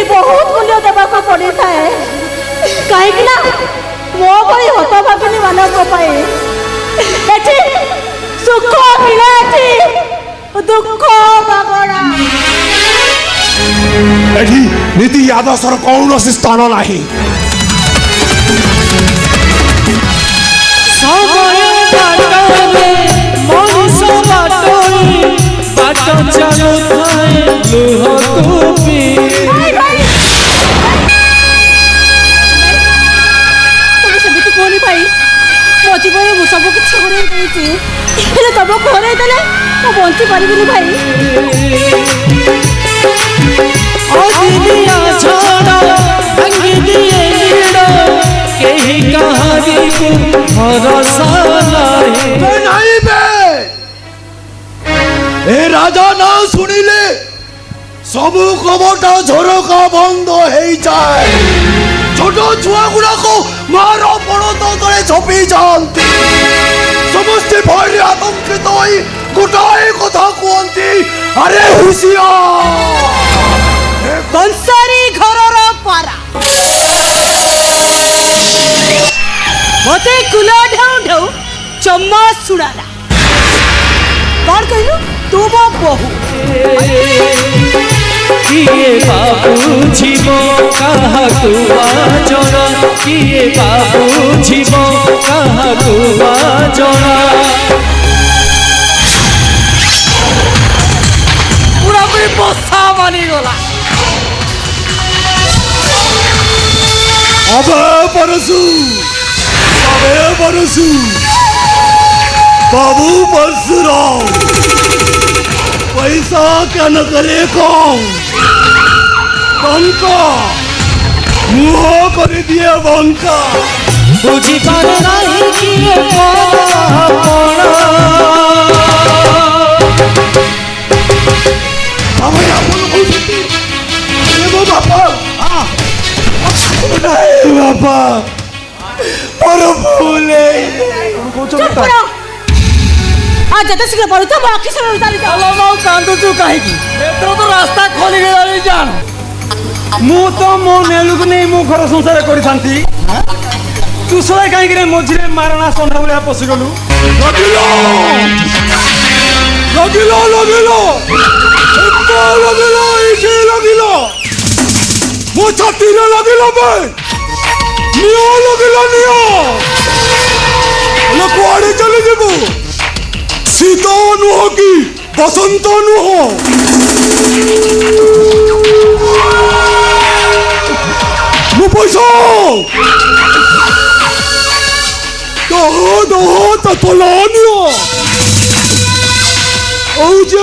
बहुत मूल्य देवा पड़ी थाए कहीं मो भली हतभागिनी मानक सुख मिले दुख मागणा नीति आदर्शर कौन स्थान ना सब किसी तुम घर बंची पारि भाई राजा ना शुणिले सब कबटा झरका बंद हो जाए छोट छुआ गुड़ाक मार पड़त तले छपी जाती समस्ते भय आतंकित हो गोटाए कथा कहती अरे हुशियार कंसारी घरर पारा मते कुला ढाउ ढाउ चम्मा सुड़ाला कौन कहलु तू मो बहु किए बाबू जीवो कहा तुआ जोड़ा किए बाबू जीवो कहा तुआ जोड़ा पूरा पूरी बसा मानी गला अबे परसु बाबू परशुराम पैसा क्या न करे कौन बंका मुँह कर दिए बंका बुझी पार नहीं किए बापा पर भूले आज जते शीघ्र पड़ू तो बाकी सब उतारी जाओ चलो मां कांदो तू काहे की एतो तो रास्ता खोली गई जान मु तो मो नेलुक नहीं मु घर संसार करि थांती तू सोए काहे कि मझिरे मारना सोना भलिया पसि गलु लगिलो इसे लगिलो मो छाती रे लगिलो बे नियो लगिलो लो कुआड़े चले जेबो शीत नुह कि बसंत नुह मु पैसा दह तला नियो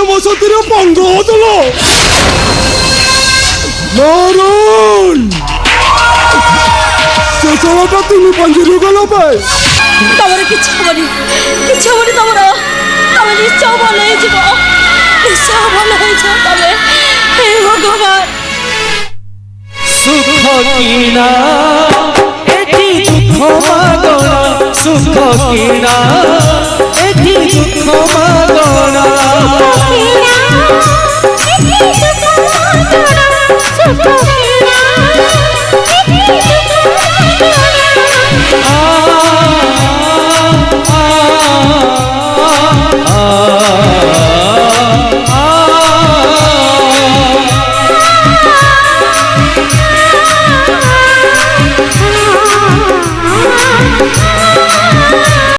मो सतीरे पंग दल नारायण से चलता तुम पंजरी गला पाए तमर किछ हबनी तमर तमे निश्चय भल तमे हे भगवान सुख कीना एठी दुख मागणा सुख कीना